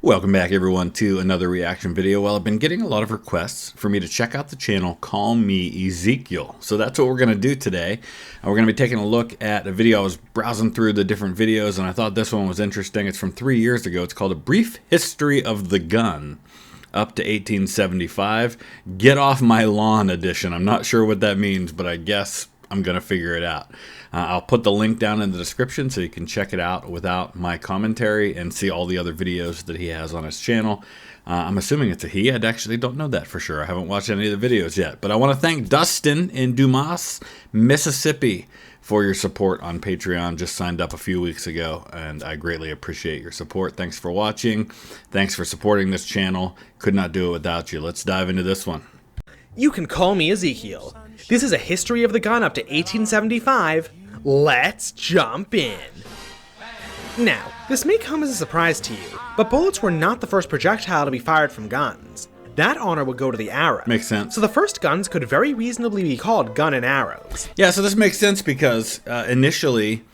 Welcome back everyone to another reaction video. Well, I've been getting a lot of requests for me to check out the channel CallMeEzekiel. So that's what we're going to do today. We're going to be taking a look at a video. I was browsing through the different videos and I thought this one was interesting. It's from 3 years ago. It's called A Brief History of the Gun up to 1875. Get Off My Lawn edition. I'm not sure what that means, but I guess I'm going to figure it out. I'll put the link down in the description so you can check it out without my commentary and see all the other videos that he has on his channel. I'm assuming it's a he. I actually don't know that for sure. I haven't watched any of the videos yet. But I want to thank Dustin in Dumas, Mississippi for your support on Patreon. Just signed up a few weeks ago and I greatly appreciate your support. Thanks for watching. Thanks for supporting this channel. Could not do it without you. Let's dive into this one. You can call me Ezekiel. This is a history of the gun up to 1875. Let's jump in. Now, this may come as a surprise to you, but bullets were not the first projectile to be fired from guns. That honor would go to the arrow. Makes sense. So the first guns could very reasonably be called gun and arrows. Yeah, so this makes sense because initially,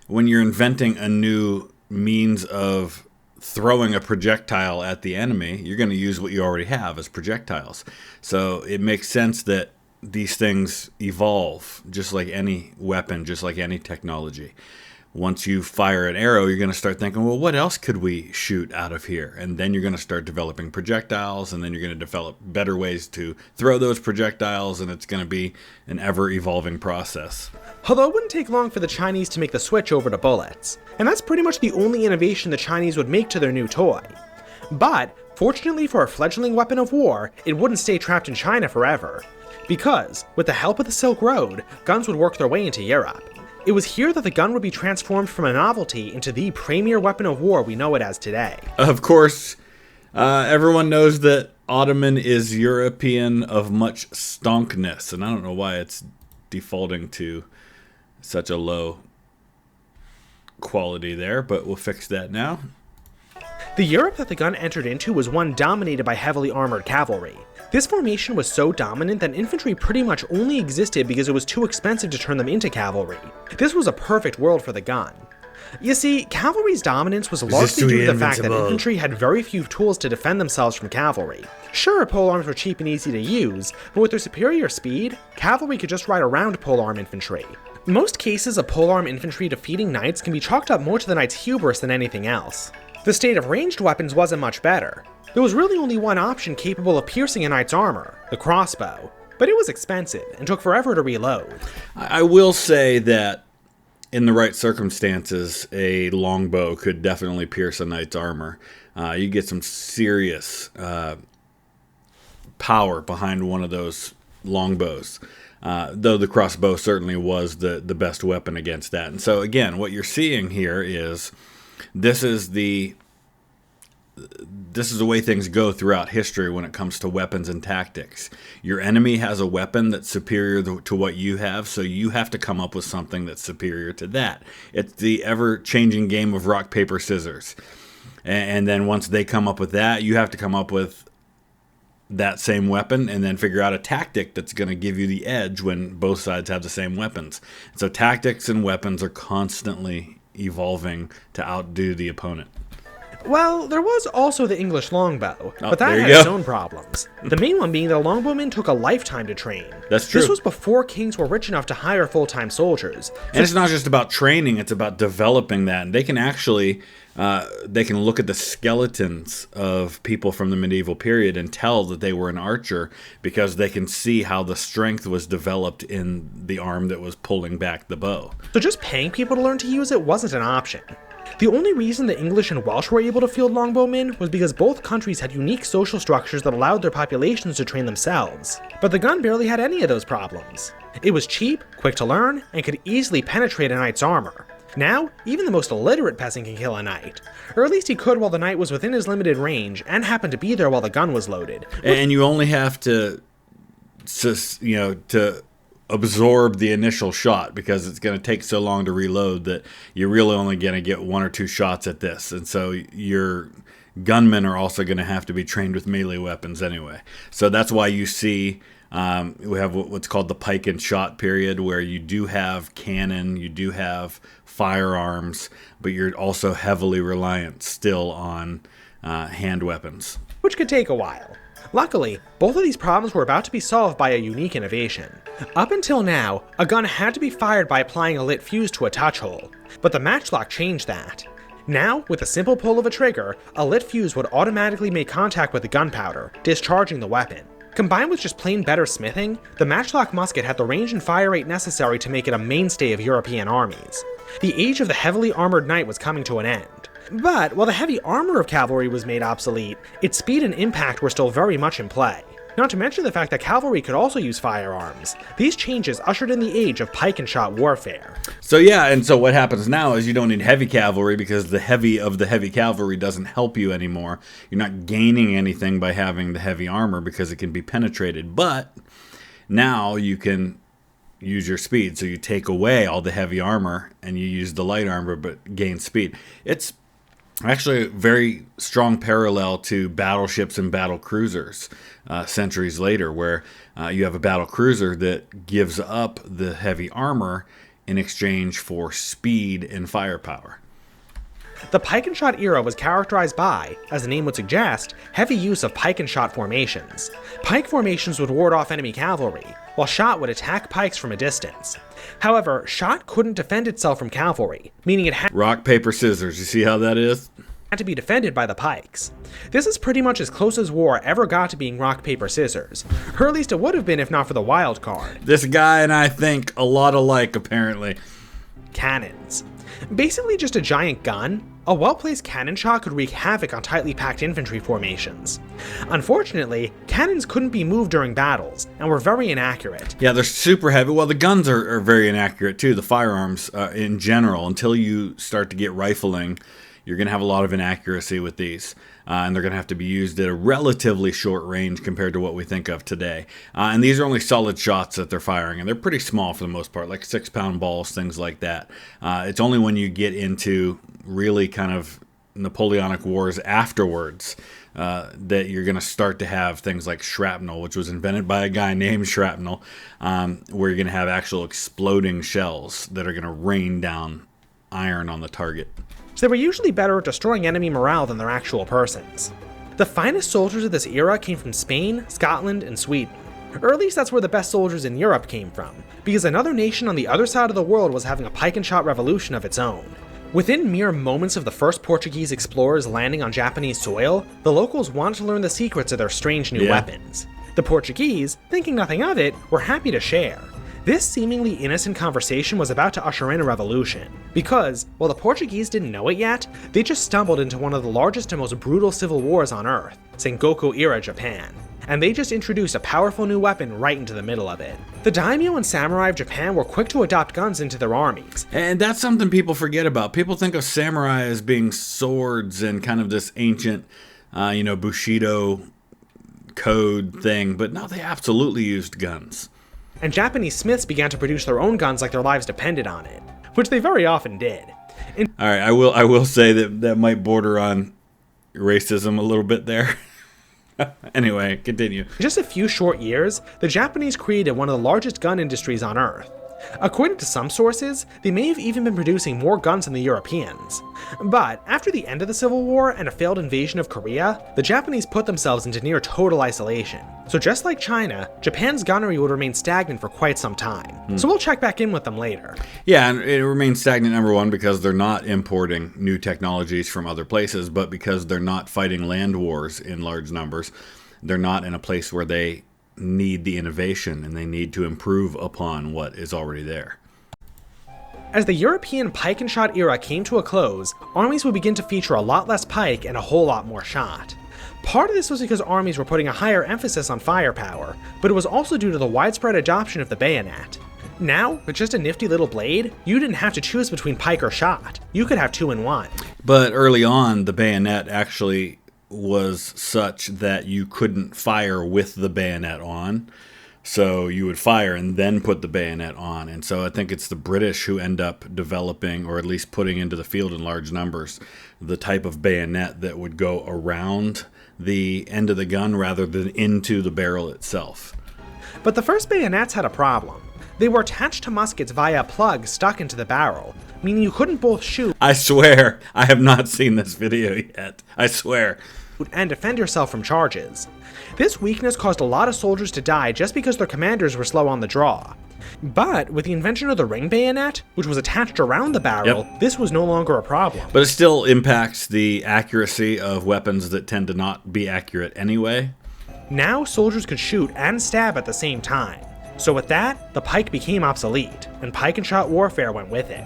when you're inventing a new means of throwing a projectile at the enemy, you're going to use what you already have as projectiles. So it makes sense that these things evolve just like any weapon, just like any technology. Once you fire an arrow, you're going to start thinking, well, what else could we shoot out of here? And then you're going to start developing projectiles, and then you're going to develop better ways to throw those projectiles, and it's going to be an ever-evolving process. Although it wouldn't take long for the Chinese to make the switch over to bullets. And that's pretty much the only innovation the Chinese would make to their new toy. But, fortunately for a fledgling weapon of war, it wouldn't stay trapped in China forever. Because, with the help of the Silk Road, guns would work their way into Europe. It was here that the gun would be transformed from a novelty into the premier weapon of war we know it as today. Of course, everyone knows that Ottoman is European of much stonkness, and I don't know why it's defaulting to such a low quality there, but we'll fix that now. The Europe that the gun entered into was one dominated by heavily armored cavalry. This formation was so dominant that infantry pretty much only existed because it was too expensive to turn them into cavalry. This was a perfect world for the gun. You see, cavalry's dominance was largely due to the fact that infantry had very few tools to defend themselves from cavalry. Sure, polearms were cheap and easy to use, but with their superior speed, cavalry could just ride around polearm infantry. Most cases of polearm infantry defeating knights can be chalked up more to the knight's hubris than anything else. The state of ranged weapons wasn't much better. There was really only one option capable of piercing a knight's armor, the crossbow, but it was expensive and took forever to reload. I will say that in the right circumstances, a longbow could definitely pierce a knight's armor. You get some serious power behind one of those longbows. Though the crossbow certainly was the best weapon against that. And so again, what you're seeing here is this is the way things go throughout history when it comes to weapons and tactics. Your enemy has a weapon that's superior to what you have, so you have to come up with something that's superior to that. It's the ever-changing game of rock, paper, scissors. And then once they come up with that, you have to come up with that same weapon and then figure out a tactic that's going to give you the edge when both sides have the same weapons. So tactics and weapons are constantly evolving to outdo the opponent. Well, there was also the English longbow, but that had its own problems. The main one being that longbowmen took a lifetime to train. That's true. This was before kings were rich enough to hire full-time soldiers. And it's not just about training, it's about developing that. And they can actually, they can look at the skeletons of people from the medieval period and tell that they were an archer because they can see how the strength was developed in the arm that was pulling back the bow. So just paying people to learn to use it wasn't an option. The only reason the English and Welsh were able to field longbowmen was because both countries had unique social structures that allowed their populations to train themselves. But the gun barely had any of those problems. It was cheap, quick to learn, and could easily penetrate a knight's armor. Now, even the most illiterate peasant can kill a knight. Or at least he could while the knight was within his limited range and happened to be there while the gun was loaded. And you only have to absorb the initial shot because it's going to take so long to reload that you're really only going to get one or two shots at this. And so your gunmen are also going to have to be trained with melee weapons anyway. So that's why you see We have what's called the Pike and shot period, where you do have cannon, you do have firearms, but you're also heavily reliant still on hand weapons. Which could take a while. Luckily, both of these problems were about to be solved by a unique innovation. Up until now, a gun had to be fired by applying a lit fuse to a touch hole, but the matchlock changed that. Now, with a simple pull of a trigger, a lit fuse would automatically make contact with the gunpowder, discharging the weapon. Combined with just plain better smithing, the matchlock musket had the range and fire rate necessary to make it a mainstay of European armies. The age of the heavily armored knight was coming to an end. But while the heavy armor of cavalry was made obsolete, its speed and impact were still very much in play. Not to mention the fact that cavalry could also use firearms. These changes ushered in the age of pike and shot warfare. So what happens now is you don't need heavy cavalry because the heavy of the heavy cavalry doesn't help you anymore. You're not gaining anything by having the heavy armor because it can be penetrated. But now you can use your speed. So you take away all the heavy armor and you use the light armor but gain speed. It's actually a very strong parallel to battleships and battle cruisers centuries later, where you have a battle cruiser that gives up the heavy armor in exchange for speed and firepower. The pike and shot era was characterized by, as the name would suggest, heavy use of pike and shot formations. Pike formations would ward off enemy cavalry, while shot would attack pikes from a distance. However, shot couldn't defend itself from cavalry, meaning it had Rock, paper, scissors. You see how that is? to be defended by the pikes. This is pretty much as close as war ever got to being rock, paper, scissors. Or at least it would have been if not for the wild card. This guy and I think a lot alike, apparently. Cannons. Basically just a giant gun, a well-placed cannon shot could wreak havoc on tightly packed infantry formations. Unfortunately, cannons couldn't be moved during battles, and were very inaccurate. Yeah, they're super heavy. Well, the guns are very inaccurate too, the firearms in general. Until you start to get rifling, you're going to have a lot of inaccuracy with these. And they're going to have to be used at a relatively short range compared to what we think of today. And these are only solid shots that they're firing, and they're pretty small for the most part, like 6-pound balls, things like that. It's only when you get into really kind of Napoleonic Wars afterwards that you're going to start to have things like shrapnel, which was invented by a guy named Shrapnel, where you're going to have actual exploding shells that are going to rain down iron on the target. So they were usually better at destroying enemy morale than their actual persons. The finest soldiers of this era came from Spain, Scotland, and Sweden. Or at least that's where the best soldiers in Europe came from, because another nation on the other side of the world was having a pike and shot revolution of its own. Within mere moments of the first Portuguese explorers landing on Japanese soil, the locals wanted to learn the secrets of their strange new weapons. The Portuguese, thinking nothing of it, were happy to share. This seemingly innocent conversation was about to usher in a revolution, because, while the Portuguese didn't know it yet, they just stumbled into one of the largest and most brutal civil wars on Earth, Sengoku-era Japan, and they just introduced a powerful new weapon right into the middle of it. The daimyo and samurai of Japan were quick to adopt guns into their armies. And that's something people forget about. People think of samurai as being swords and kind of this ancient, Bushido code thing, but no, they absolutely used guns. And Japanese smiths began to produce their own guns like their lives depended on it, which they very often did. All right, I will say that might border on racism a little bit there. Anyway, continue. In just a few short years, the Japanese created one of the largest gun industries on Earth. According to some sources, they may have even been producing more guns than the Europeans. But after the end of the Civil War and a failed invasion of Korea, the Japanese put themselves into near total isolation. So just like China, Japan's gunnery would remain stagnant for quite some time. So we'll check back in with them later. Yeah, and it remains stagnant, number one, because they're not importing new technologies from other places, but because they're not fighting land wars in large numbers. They're not in a place where they need the innovation and they need to improve upon what is already there. As the European pike and shot era came to a close, armies would begin to feature a lot less pike and a whole lot more shot. Part of this was because armies were putting a higher emphasis on firepower, but it was also due to the widespread adoption of the bayonet. Now, with just a nifty little blade, you didn't have to choose between pike or shot. You could have two in one. But early on, the bayonet actually was such that you couldn't fire with the bayonet on. So you would fire and then put the bayonet on. And so I think it's the British who end up developing, or at least putting into the field in large numbers, the type of bayonet that would go around the end of the gun rather than into the barrel itself. But the first bayonets had a problem. They were attached to muskets via plugs stuck into the barrel, meaning you couldn't both shoot I swear, I have not seen this video yet. I swear. and defend yourself from charges. This weakness caused a lot of soldiers to die just because their commanders were slow on the draw. But with the invention of the ring bayonet, which was attached around the barrel, this was no longer a problem. But it still impacts the accuracy of weapons that tend to not be accurate anyway. Now soldiers could shoot and stab at the same time. So with that, the pike became obsolete, and pike and shot warfare went with it.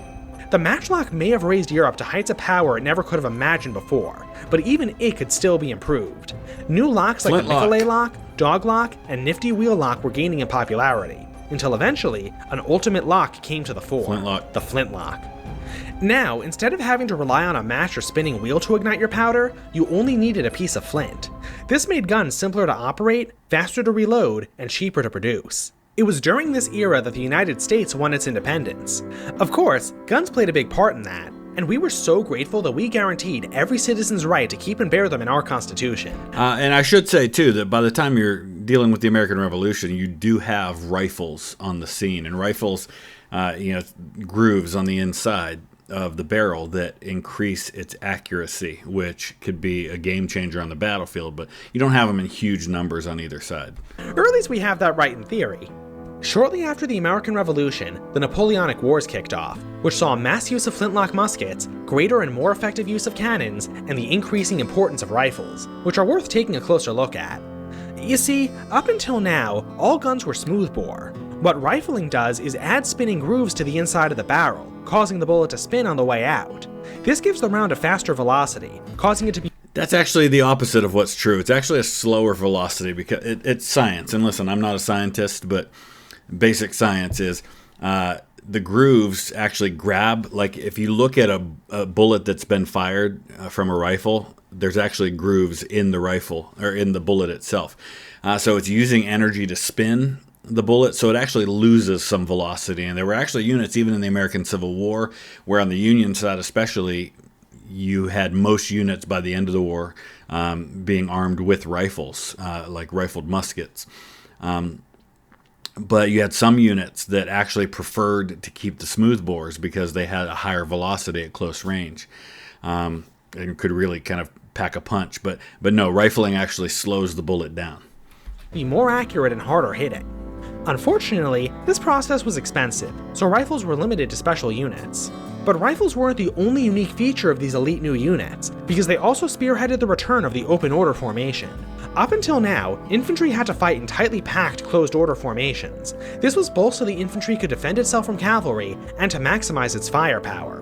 The matchlock may have raised Europe to heights of power it never could have imagined before, but even it could still be improved. New locks like the Nicolay lock, dog lock, and nifty wheel lock were gaining in popularity, until eventually, an ultimate lock came to the fore, Flintlock. the flintlock. Now, instead of having to rely on a match or spinning wheel to ignite your powder, you only needed a piece of flint. This made guns simpler to operate, faster to reload, and cheaper to produce. It was during this era that the United States won its independence. Of course, guns played a big part in that, and we were so grateful that we guaranteed every citizen's right to keep and bear them in our Constitution. And I should say, too, that by the time you're dealing with the American Revolution, you do have rifles on the scene, and rifles, grooves on the inside of the barrel that increase its accuracy, which could be a game changer on the battlefield, but you don't have them in huge numbers on either side. Or at least we have that right in theory. Shortly after the American Revolution, the Napoleonic Wars kicked off, which saw mass use of flintlock muskets, greater and more effective use of cannons, and the increasing importance of rifles, which are worth taking a closer look at. You see, up until now, all guns were smoothbore. What rifling does is add spinning grooves to the inside of the barrel, causing the bullet to spin on the way out. This gives the round a faster velocity, causing it to be... That's actually the opposite of what's true. It's actually a slower velocity because it's science. And listen, I'm not a scientist, but basic science is the grooves actually grab, like if you look at a bullet that's been fired from a rifle, there's actually grooves in the rifle or in the bullet itself. So it's using energy to spin the bullet, so it actually loses some velocity. And there were actually units, even in the American Civil War, where on the Union side especially, you had most units by the end of the war being armed with rifles, like rifled muskets. But you had some units that actually preferred to keep the smoothbores because they had a higher velocity at close range and could really kind of pack a punch. But no, rifling actually slows the bullet down. Be more accurate and harder hitting. Unfortunately, this process was expensive, so rifles were limited to special units. But rifles weren't the only unique feature of these elite new units, because they also spearheaded the return of the open order formation. Up until now, infantry had to fight in tightly packed closed order formations. This was both so the infantry could defend itself from cavalry and to maximize its firepower.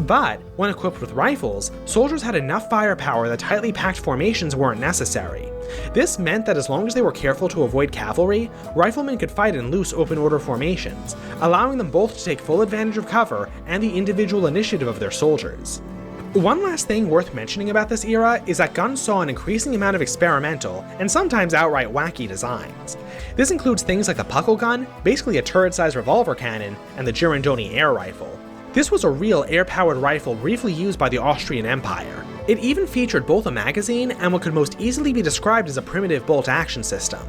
But, when equipped with rifles, soldiers had enough firepower that tightly packed formations weren't necessary. This meant that as long as they were careful to avoid cavalry, riflemen could fight in loose open order formations, allowing them both to take full advantage of cover and the individual initiative of their soldiers. One last thing worth mentioning about this era is that guns saw an increasing amount of experimental and sometimes outright wacky designs. This includes things like the puckle gun, basically a turret-sized revolver cannon, and the Girondoni air rifle. This was a real air-powered rifle briefly used by the Austrian Empire. It even featured both a magazine and what could most easily be described as a primitive bolt-action system.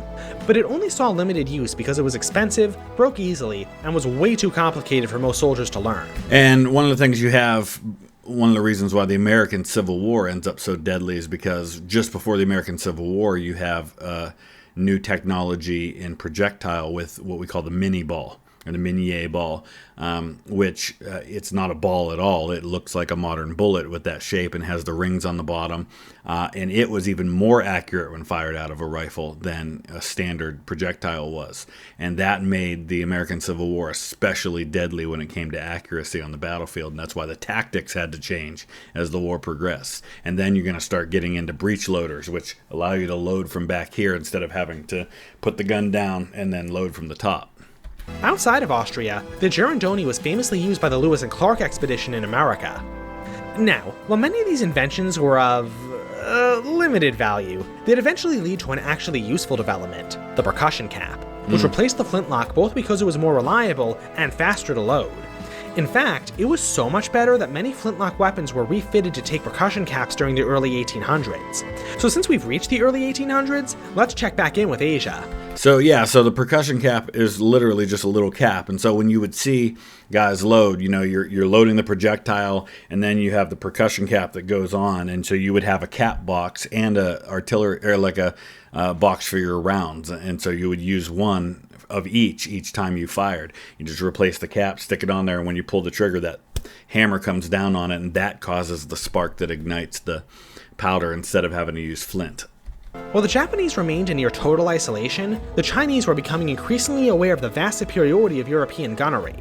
But it only saw limited use because it was expensive, broke easily, and was way too complicated for most soldiers to learn. And one of the things you have, one of the reasons why the American Civil War ends up so deadly is because just before the American Civil War, you have new technology in projectile with what we call the mini ball. Or the Minier ball, which it's not a ball at all. It looks like a modern bullet with that shape and has the rings on the bottom. And it was even more accurate when fired out of a rifle than a standard projectile was. And that made the American Civil War especially deadly when it came to accuracy on the battlefield. And that's why the tactics had to change as the war progressed. And then you're going to start getting into breech loaders, which allow you to load from back here instead of having to put the gun down and then load from the top. Outside of Austria, the Girondoni was famously used by the Lewis and Clark expedition in America. Now, while many of these inventions were of limited value, they'd eventually lead to an actually useful development, the percussion cap, which replaced the flintlock both because it was more reliable and faster to load. In fact, it was so much better that many flintlock weapons were refitted to take percussion caps during the early 1800s. So since we've reached the early 1800s, let's check back in with Asia. So the percussion cap is literally just a little cap, and so when you would see guys load, you're loading the projectile, and then you have the percussion cap that goes on, and so you would have a cap box and a artillery or like a box for your rounds, and so you would use one of each time you fired. You just replace the cap, stick it on there, and when you pull the trigger, that hammer comes down on it, and that causes the spark that ignites the powder instead of having to use flint. While the Japanese remained in near total isolation, the Chinese were becoming increasingly aware of the vast superiority of European gunnery.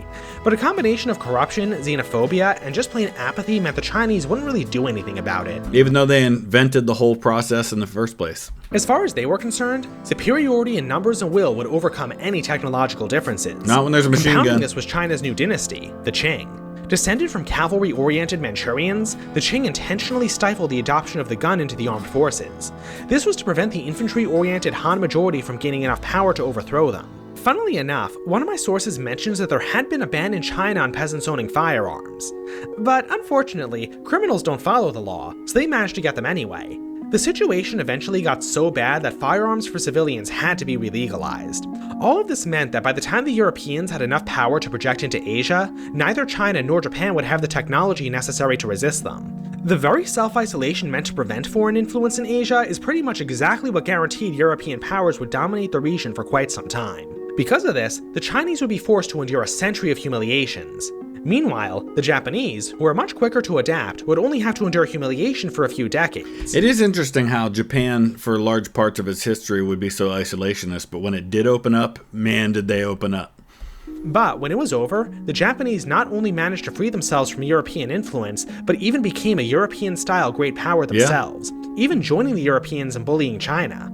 But a combination of corruption, xenophobia, and just plain apathy meant the Chinese wouldn't really do anything about it. Even though they invented the whole process in the first place. As far as they were concerned, superiority in numbers and will would overcome any technological differences. Not when there's a machine Compounding gun. this was China's new dynasty, the Qing. Descended from cavalry-oriented Manchurians, the Qing intentionally stifled the adoption of the gun into the armed forces. This was to prevent the infantry-oriented Han majority from gaining enough power to overthrow them. Funnily enough, one of my sources mentions that there had been a ban in China on peasants owning firearms. But unfortunately, criminals don't follow the law, so they managed to get them anyway. The situation eventually got so bad that firearms for civilians had to be re-legalized. All of this meant that by the time the Europeans had enough power to project into Asia, neither China nor Japan would have the technology necessary to resist them. The very self-isolation meant to prevent foreign influence in Asia is pretty much exactly what guaranteed European powers would dominate the region for quite some time. Because of this, the Chinese would be forced to endure a century of humiliations. Meanwhile, the Japanese, who were much quicker to adapt, would only have to endure humiliation for a few decades. It is interesting how Japan, for large parts of its history, would be so isolationist, but when it did open up, man, did they open up. But when it was over, the Japanese not only managed to free themselves from European influence, but even became a European-style great power themselves, even joining the Europeans in bullying China.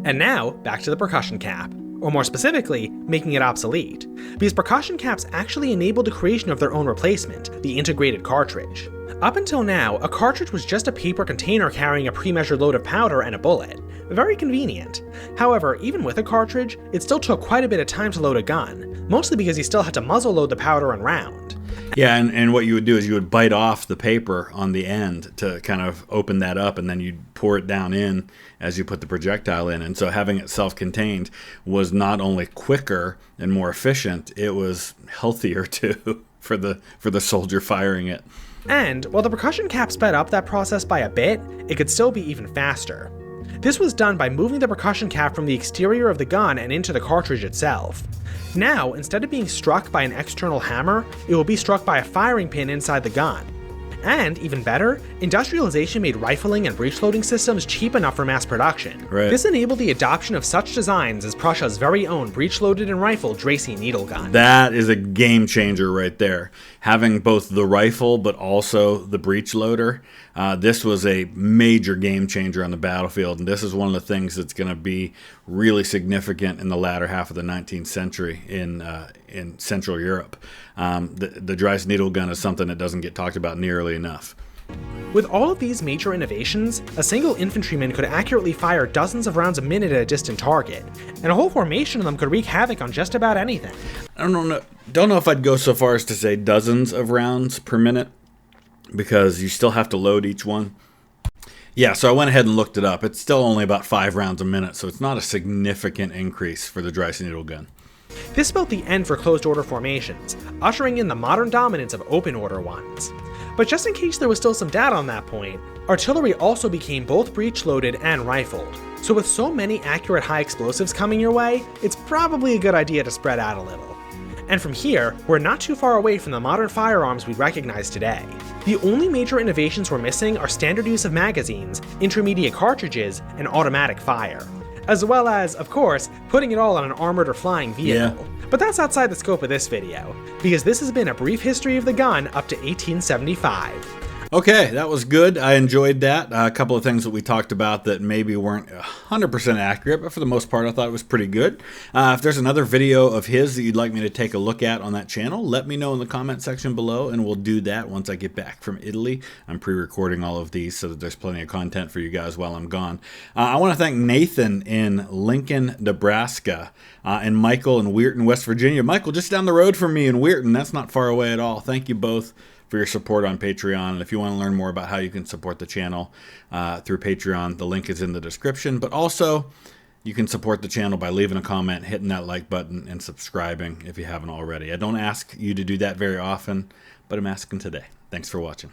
And now, back to the percussion cap. Or more specifically, making it obsolete, because percussion caps actually enabled the creation of their own replacement, the integrated cartridge. Up until now, a cartridge was just a paper container carrying a pre-measured load of powder and a bullet. Very convenient. However, even with a cartridge, it still took quite a bit of time to load a gun, mostly because you still had to muzzle load the powder and round. Yeah, and what you would do is you would bite off the paper on the end to kind of open that up, and then you'd pour it down in as you put the projectile in. And so having it self-contained was not only quicker and more efficient, it was healthier too for the soldier firing it. And while the percussion cap sped up that process by a bit, it could still be even faster. This was done by moving the percussion cap from the exterior of the gun and into the cartridge itself. Now, instead of being struck by an external hammer, it will be struck by a firing pin inside the gun. And, even better, industrialization made rifling and breech-loading systems cheap enough for mass production. Right. This enabled the adoption of such designs as Prussia's very own breech-loaded and rifled Dracy needle gun. That is a game changer right there. Having both the rifle but also the breech loader, this was a major game changer on the battlefield, and this is one of the things that's going to be really significant in the latter half of the 19th century in Central Europe. The Dracy needle gun is something that doesn't get talked about nearly enough. With all of these major innovations, a single infantryman could accurately fire dozens of rounds a minute at a distant target, and a whole formation of them could wreak havoc on just about anything. I don't know if I'd go so far as to say dozens of rounds per minute, because you still have to load each one. Yeah, so I went ahead and looked it up. It's still only about 5 rounds a minute, so it's not a significant increase for the Dracy needle gun. This spelled the end for closed-order formations, ushering in the modern dominance of open-order ones. But just in case there was still some doubt on that point, artillery also became both breech-loaded and rifled. So with so many accurate high explosives coming your way, it's probably a good idea to spread out a little. And from here, we're not too far away from the modern firearms we recognize today. The only major innovations we're missing are standard use of magazines, intermediate cartridges, and automatic fire. As well as, of course, putting it all on an armored or flying vehicle. Yeah. But that's outside the scope of this video, because this has been a brief history of the gun up to 1875. Okay, that was good. I enjoyed that. A couple of things that we talked about that maybe weren't 100% accurate, but for the most part, I thought it was pretty good. If there's another video of his that you'd like me to take a look at on that channel, let me know in the comment section below, and we'll do that once I get back from Italy. I'm pre-recording all of these so that there's plenty of content for you guys while I'm gone. I want to thank Nathan in Lincoln, Nebraska, and Michael in Weirton, West Virginia. Michael, just down the road from me in Weirton. That's not far away at all. Thank you both for your support on Patreon. And if you want to learn more about how you can support the channel through Patreon, the link is in the description. But also, you can support the channel by leaving a comment, hitting that like button, and subscribing if you haven't already. I don't ask you to do that very often, but I'm asking today. Thanks for watching.